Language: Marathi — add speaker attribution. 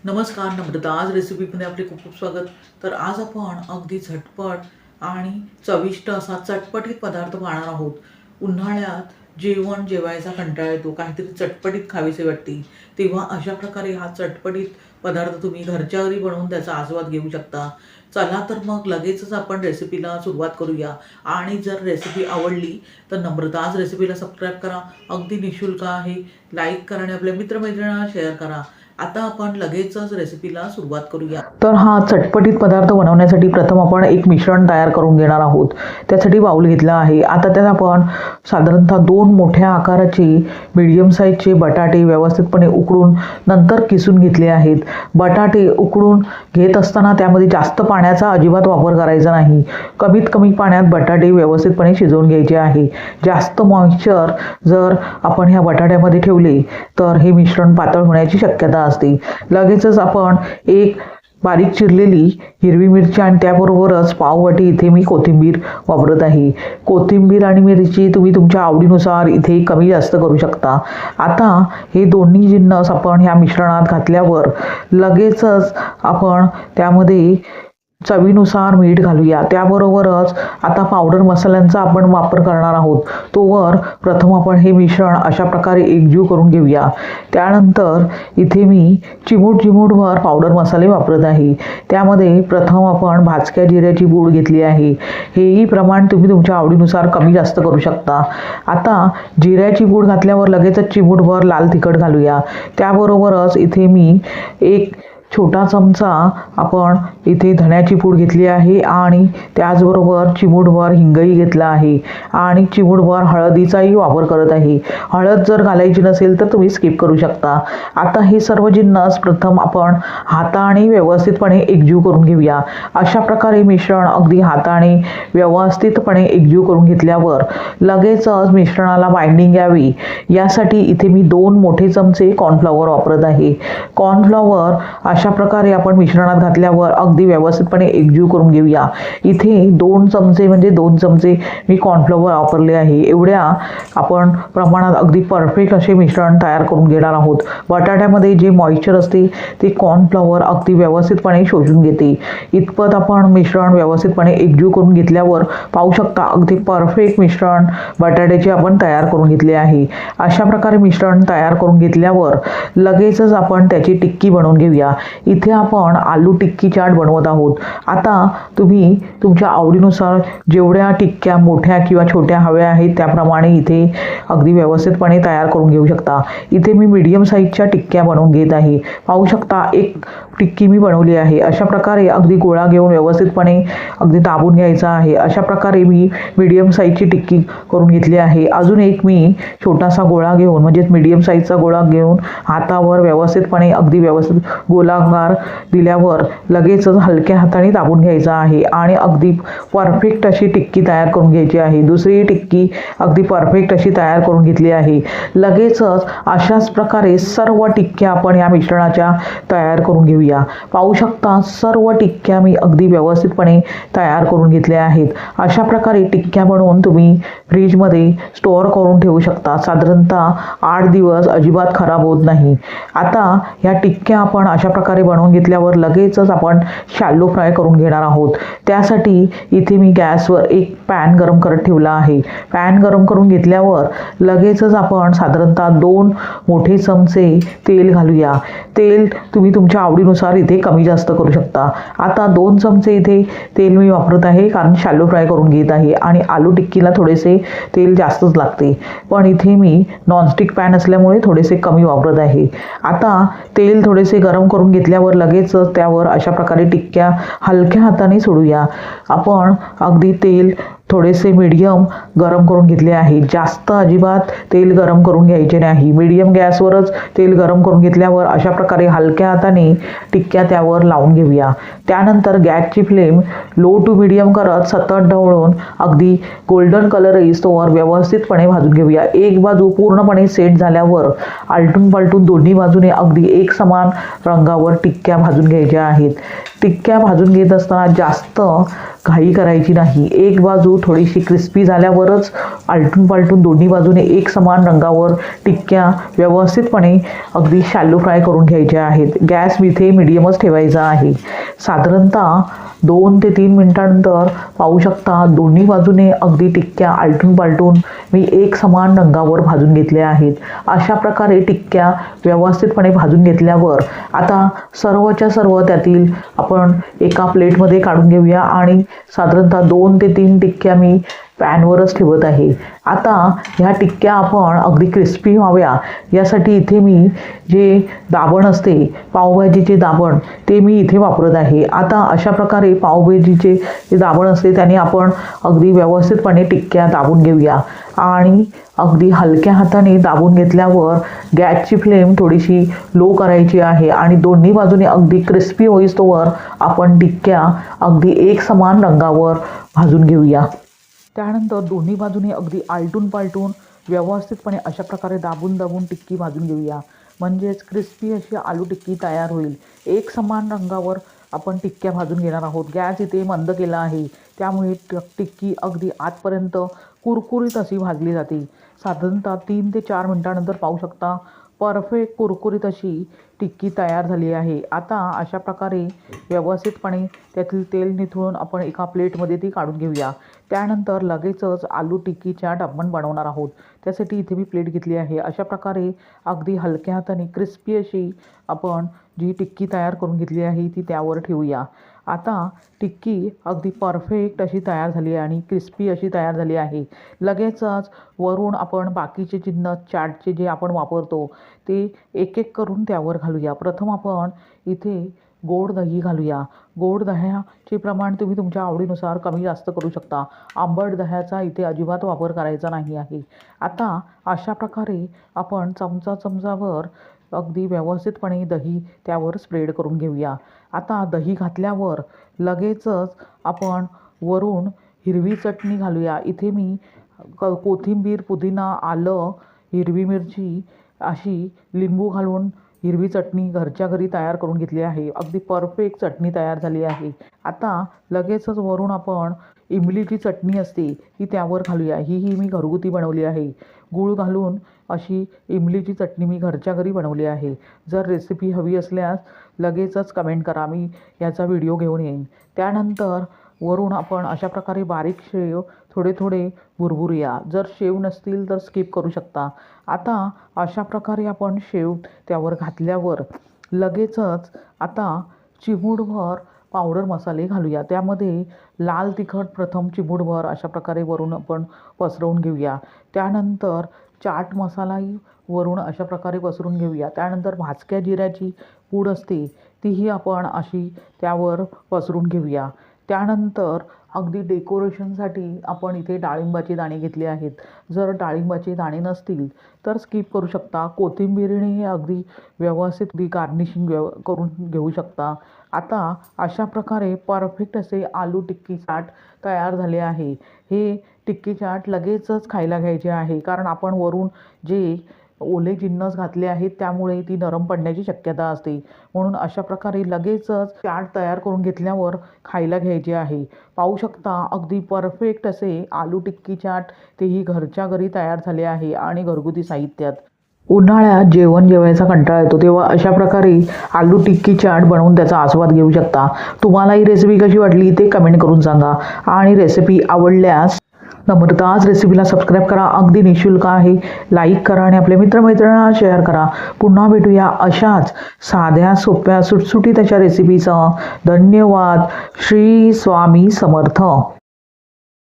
Speaker 1: नमस्कार नम्रता, आज रेसिपीमध्ये आपले खूप खूप स्वागत. तर आज आपण अगदी झटपट आणि चविष्ट असा चटपटीत पदार्थ पाहणार आहोत. उन्हाळ्यात जेवायचा कंटाळा येतो, काहीतरी चटपटीत खावीसे वाटते, तेव्हा अशा प्रकारे हा चटपटीत पदार्थ तुम्ही घरच्या घरी बनवून त्याचा आस्वाद घेऊ शकता. चला तर मग लगेचच आपण रेसिपीला सुरुवात करूया. आणि जर रेसिपी आवडली तर नम्रता आज रेसिपीला सबस्क्राईब करा, अगदी निःशुल्क आहे. लाईक करा आणि आपल्या मित्रमैत्रिणींना शेअर करा. आता आपण लगेचच रेसिपीला सुरुवात करूया. तर हा चटपटीत पदार्थ बनवण्यासाठी प्रथम आपण एक मिश्रण तयार करून घेणार आहोत. त्यासाठी बाउल घेतला आहे. आता त्यात आपण साधारणतः 2 मोठ्या आकाराचे मीडियम साईजचे बटाटे व्यवस्थितपणे उकडून नंतर किसून घेतले आहेत. बटाटे उकडून घेत असताना त्यामध्ये जास्त पाण्याचा अजिबात वापर करायचा नाही. कमीत कमी पाण्यात बटाटे व्यवस्थितपणे शिजवून घ्यायचे आहे. जास्त मॉइश्चर जर आपण ह्या बटाट्यामध्ये ठेवले तर हे मिश्रण पातळ होण्याची शक्यता असते. लगेचच आपण एक बारीक चिरलेली हिरवी मिरची आणि त्याबरोबरच पाववाटी इथे मी कोथिंबीर वापरत आहे. कोथिंबीर आणि मिरची तुम्ही तुमच्या आवडीनुसार इथे कमी जास्त करू शकता. आता हे दोन्ही जिन्नस आपण ह्या मिश्रणात घातल्यावर लगेचच आपण त्यामध्ये चवीनुसार मीठ घालूया. त्याबरोबरच आता पावडर मसाल्यांचा आपण वापर करणार आहोत. तोवर प्रथम आपण हे मिश्रण अशा प्रकारे एकजीव करून घेऊया. त्यानंतर इथे मी चिमूटभर पावडर मसाले वापरत आहे. त्यामध्ये प्रथम आपण भाजक्या जिऱ्याची पूड घेतली आहे. हेही प्रमाण तुम्ही तुमच्या आवडीनुसार कमी जास्त करू शकता. आता जिऱ्याची पूड घातल्यावर लगेचच चिमूटभर लाल तिखट घालूया. त्याबरोबरच इथे मी एक छोटा चमचा आपण इथे धण्याची पूड घेतली आहे आणि त्याचबरोबर चिमूटभर हिंगही घेतला आहे आणि चिमूटभर हळदीचाही वापर करत आहे. हळद जर घालायची नसेल तर तुम्ही स्किप करू शकता. आता हे सर्व जिन्नस प्रथम आपण हाताने व्यवस्थितपणे एकजीव करून घेऊया. अशा प्रकारे मिश्रण अगदी हाताने व्यवस्थितपणे एकजीव करून घेतल्यावर लगेचच मिश्रणाला बाइंडिंग यावी यासाठी इथे मी 2 मोठे चमचे कॉर्नफ्लॉवर वापरत आहे. कॉर्नफ्लॉवर अशा प्रकारे आपण मिश्रणात घातल्यावर अगदी व्यवस्थितपणे एकजीव करून घेऊया. इथे 2 चमचे म्हणजे 2 चमचे मी कॉर्नफ्लॉवर वापरले आहे. एवढ्या आपण प्रमाणात अगदी परफेक्ट असे मिश्रण तयार करून घेणार आहोत. बटाट्यामध्ये जे मॉइश्चर असते ते कॉर्नफ्लॉवर अगदी व्यवस्थितपणे शोषून घेते. इतपत आपण मिश्रण व्यवस्थितपणे एकजीव करून घेतल्यावर पाहू शकता अगदी परफेक्ट मिश्रण बटाट्याचे आपण तयार करून घेतले आहे. अशा प्रकारे मिश्रण तयार करून घेतल्यावर लगेचच आपण त्याची टिक्की बनवून घेऊया. इथे आपण आलू टिक्की चाट बनवत आहोत. आता तुम्ही तुमच्या आवडीनुसार जेवढ्या टिक्क्या मोठ्या किंवा छोट्या हव्या आहेत त्याप्रमाणे इथे अगदी व्यवस्थितपणे तयार करून घेऊ शकता. इथे मी मीडियम साईजच्या टिक्क्या बनवून घेत आहे. पाहू शकता एक टिक्की मी बनवली आहे. अशा प्रकारे अगदी गोळा घेऊन व्यवस्थितपणे अगदी दाबून घ्यायचा आहे. अशा प्रकारे मी मीडियम साईजची टिक्की करून घेतली आहे. अजून एक मी छोटासा गोळा घेऊन म्हणजेच मीडियम साईजचा गोळा घेऊन हातावर व्यवस्थितपणे अगदी व्यवस्थित गोलाकार दिल्यावर लगेचच हलक्या हाताने दाबून घ्यायचा आहे आणि अगदी परफेक्ट अशी टिक्की तयार करून घ्यायची आहे. दुसरी टिक्की अगदी परफेक्ट अशी तयार करून घेतली आहे. लगेचच अशाच प्रकारे सर्व टिक्क्या आपण या मिश्रणाच्या तयार करून घेऊया. पाहू शकता सर्व टिक्क्या मी अगदी व्यवस्थितपणे तयार करून घेतल्या आहेत. अशा प्रकारे टिक्क्या बनवून तुम्ही फ्रीजमध्ये स्टोअर करून ठेवू शकता. साधारणतः 8 दिवस अजिबात खराब होत नाही. आता ह्या टिक्क्या आपण अशा प्रकारे बनवून घेतल्यावर लगेचच आपण शॅलो फ्राय करून घेणार आहोत. त्यासाठी इथे मी गॅसवर एक पॅन गरम करत ठेवला आहे. पॅन गरम करून घेतल्यावर लगेचच आपण साधारणतः 2 मोठे चमचे तेल घालूया. तेल तुम्ही तुमच्या आवडीनुसार इथे कमी जास्त करू शकता. आता 2 चमचे इथे तेल मी वापरत आहे कारण शॅलो फ्राय करून घेत आहे आणि आलू टिक्कीला थोडेसे तेल जास्तच लागते. पण इथे मी नॉनस्टिक पॅन असल्यामुळे थोडेसे कमी वापरत आहे. आता तेल थोडेसे गरम करून घेतल्यावर लगेचच त्यावर अशा प्रकारे टिक्क्या हलक्या हाताने सोडूया. आपण अगदी तेल थोडेसे मीडियम गरम करून घेतले आहे. जास्त अजिबात तेल गरम करून घ्यायचे नाही. मीडियम गॅसवरच तेल गरम करून घेतल्यावर अशा प्रकारे हलक्या हाताने टिक्क्या त्यावर लावून घेऊया. त्यानंतर गॅसची फ्लेम लो टू मीडियम करत सतत ढवळून अगदी गोल्डन कलर येईस्तोवर व्यवस्थितपणे भाजून घेऊया. एक बाजू पूर्णपणे सेट झाल्यावर आलटून पलटून दोन्ही बाजूने अगदी एक समान रंगावर टिक्क्या भाजून घ्यायच्या आहेत. टिक्क्या भाजून घेत असताना जास्त घाई करायची नाही. एक बाजू थोडीशी क्रिस्पी झाल्यावरच आलटून पालटून दोन्ही बाजूने एक समान रंगावर टिक्क्या व्यवस्थितपणे अगदी शॅलो फ्राय करून घ्यायच्या आहेत. गॅस इथे मीडियमच ठेवायचा आहे. साधारणतः 2 ते 3 मिनिटांनंतर पाहू शकता दोन्ही बाजूने अगदी टिक्क्या आलटून पालटून मी एक समान रंगावर भाजून घेतल्या आहेत. अशा प्रकारे टिक्क्या व्यवस्थितपणे भाजून घेतल्यावर आता सर्वच्या सर्व त्यातील आपण एका प्लेटमध्ये काढून घेऊया आणि साधारणतः 2 ते 3 टिक्क्या मी पॅनवरच ठेवत आहे. आता ह्या टिक्क्या आपण अगदी क्रिस्पी व्हाव्या यासाठी इथे मी जे दाबण असते पावभाजीचे दाबण ते मी इथे वापरत आहे. आता अशा प्रकारे पावभाजीचे जे दाबण असते त्याने आपण अगदी व्यवस्थितपणे टिक्क्या दाबून घेऊया आणि अगदी हलक्या हाताने दाबून घेतल्यावर गॅसची फ्लेम थोडीशी लो करायची आहे आणि दोन्ही बाजूने अगदी क्रिस्पी होईस्तोवर आपण टिक्क्या अगदी एक समान रंगावर भाजून घेऊया. त्यानंतर दोन्ही बाजूने अगदी आलटून पालटून व्यवस्थितपणे अशा प्रकारे दाबून दाबून टिक्की भाजून घेऊया. म्हणजेच क्रिस्पी अशी आलू टिक्की तयार होईल. एक समान रंगावर आपण टिक्क्या भाजून घेणार आहोत. गॅस इथे मंद केला आहे त्यामुळे टिक्की अगदी आतपर्यंत कुरकुरीत अशी भाजली जाते. साधारणतः 3 ते 4 मिनिटांनंतर पाहू शकता परफेक्ट कुरकुरीत अशी टिक्की तयार झाली आहे. आता अशा प्रकारे व्यवस्थितपणे त्यातील तेल निथळून आपण एका प्लेटमध्ये ती काढून घेऊया. त्यानंतर लगेचच आलू टिक्की चाट आपण बनवणार आहोत. त्यासाठी इथे मी प्लेट घेतली आहे. अशा प्रकारे अगदी हलक्या हाताने क्रिस्पी अशी आपण जी टिक्की तयार करून घेतली आहे ती त्यावर ठेवूया. आता टिक्की अगदी परफेक्ट अशी तयार झाली आहे आणि क्रिस्पी अशी तयार झाली आहे. लगेचच वरून आपण बाकीचे चिन्ह चाटचे जे आपण वापरतो ते एक एक करून त्यावर घालूया. प्रथम आपण इथे गोड दही घालूया. गोड दह्याचे प्रमाण तुम्ही तुमच्या आवडीनुसार कमी जास्त करू शकता. आंबट दह्याचा इथे अजिबात वापर करायचा नाही आहे. आता अशा प्रकारे आपण चमचाभर अगदी व्यवस्थितपणे दही त्यावर स्प्रेड करून घेऊया. आता दही घातल्यावर लगेचच आपण वरून हिरवी चटणी घालूया. इथे मी कोथिंबीर, पुदिना, आलं, हिरवी मिरची अशी लिंबू घालून हिरवी चटणी घरच्या घरी तयार करून घेतली आहे. अगदी परफेक्ट चटणी तयार झाली आहे. आता लगेचच वरून आपण इमलीची चटणी असते ती त्यावर घालूया. ही मी घरगुती बनवली आहे. गूळ घालून अशी इमलीची चटणी मी घरच्या घरी बनवली आहे. जर रेसिपी हवी असल्यास लगेचच कमेंट करा, मी याचा व्हिडिओ घेऊन येईन. त्यानंतर वरून आपण अशा प्रकारे बारीक शेव थोडे भुरभुरूया. जर शेव नसतील तर स्किप करू शकता. आता अशा प्रकारे आपण शेव त्यावर घातल्यावर लगेचच आता चिमूटभर पावडर मसाले घालूया. त्यामध्ये लाल तिखट प्रथम चिमूटभर अशा प्रकारे वरून आपण पसरवून घेऊया. त्यानंतर चाट मसालाही वरून अशा प्रकारे पसरून घेऊया. त्यानंतर भाजक्या जिऱ्याची पूड असते तीही आपण अशी त्यावर पसरून घेऊया. त्यानंतर अगदी डेकोरेशनसाठी आपण इथे डाळिंबाचे दाणे घेतले आहेत. जर डाळिंबाचे दाणे नसतील तर स्किप करू शकता. कोथिंबीरीने अगदी व्यवस्थित गार्निशिंग करून घेऊ शकता. आता अशा प्रकारे परफेक्ट असे आलू टिक्की चाट तयार झाले आहे. हे टिक्की चाट लगेचच खायला घ्यायचे आहे कारण आपण वरून जे ओले जिन्नस घातले आहेत त्यामुळे ती नरम पडण्याची शक्यता असते. म्हणून अशा प्रकारे लगेचच चाट तयार करून घेतल्यावर खायला घ्यायचे आहे. पाहू शकता अगदी परफेक्ट असे आलू टिक्की चाट तेही घरच्या घरी तयार झाले आहे आणि घरगुती साहित्यात. उन्हाळ्यात जेवण जेवायचा कंटाळा येतो तेव्हा अशा प्रकारे आलू टिक्की चाट बनवून त्याचा आस्वाद घेऊ शकता. तुम्हाला ही रेसिपी कशी वाटली ते कमेंट करून सांगा आणि रेसिपी आवडल्यास नम्रताज रेसिपीला सबस्क्राईब करा. अगदी निःशुल्क आहे. लाईक करा आणि आपल्या मित्रमैत्रिणींना शेअर करा. पुन्हा भेटूया अशाच साध्या सोप्या सुटसुटीत अशा रेसिपीसह. धन्यवाद. श्री स्वामी समर्थ.